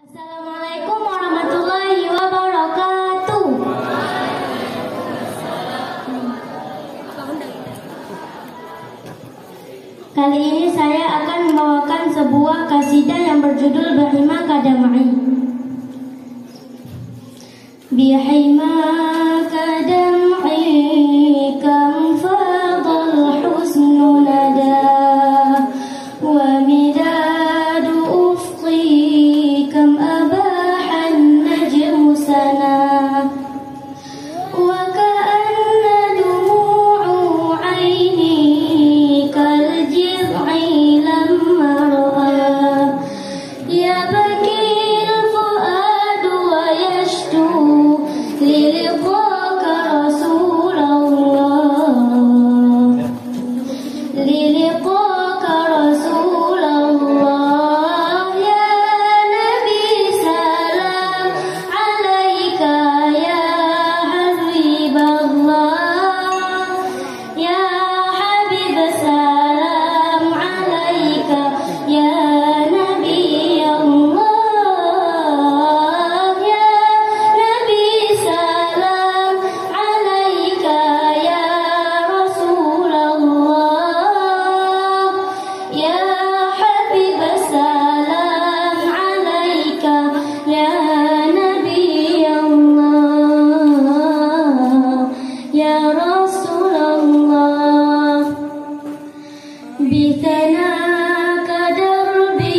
Assalamualaikum warahmatullahi wabarakatuh. Kali ini saya akan membawakan sebuah kasidah yang berjudul Bihima Kadam'i. Bihima kadam'i kam fadal husnu nada wa midadu ufqi kam abahan najmu sana wa ka'anna dumu'u aini kal jiz'i lamma ra'a ya bakil fuadu wa yashtu liliqaka Rasulullah liliqaka Rasulullah ya Nabi salam alaika ya Habiballah ya Habib salam alaika ya Nabi Allah ya Nabi salam alaika ya Rasulullah ya Habib salam alaika ya Nabi Allah ya Rasulullah bithanaka darbi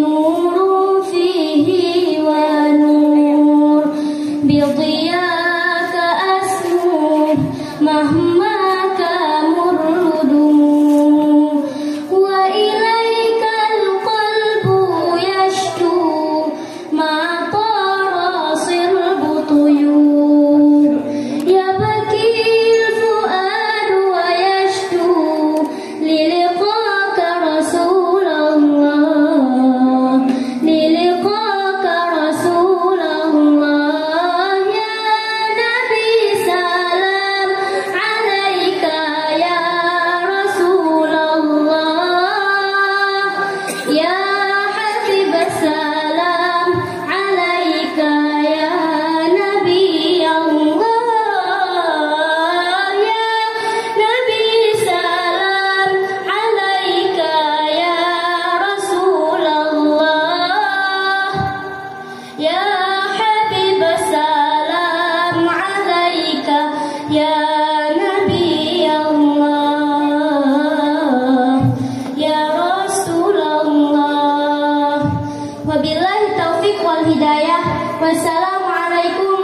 nurun fihi wa nur bidiyaka asmu mahma kamurdu wa ilaikal qalbu yashtu ma tara sirbu tuyur ya bakil fuadu wa yashtu liliqaka Rasulullah liliqaka Rasulullah ya Nabi salam alaika ya Rasulullah ya Habib salam alaika ya Nabi Allah ya Nabi salam alaika ya Rasulullah ya Habib salam alaika ya Nabi Allah ya Rasulullah. Wabillahi taufiq wal hidayah. Wassalamualaikum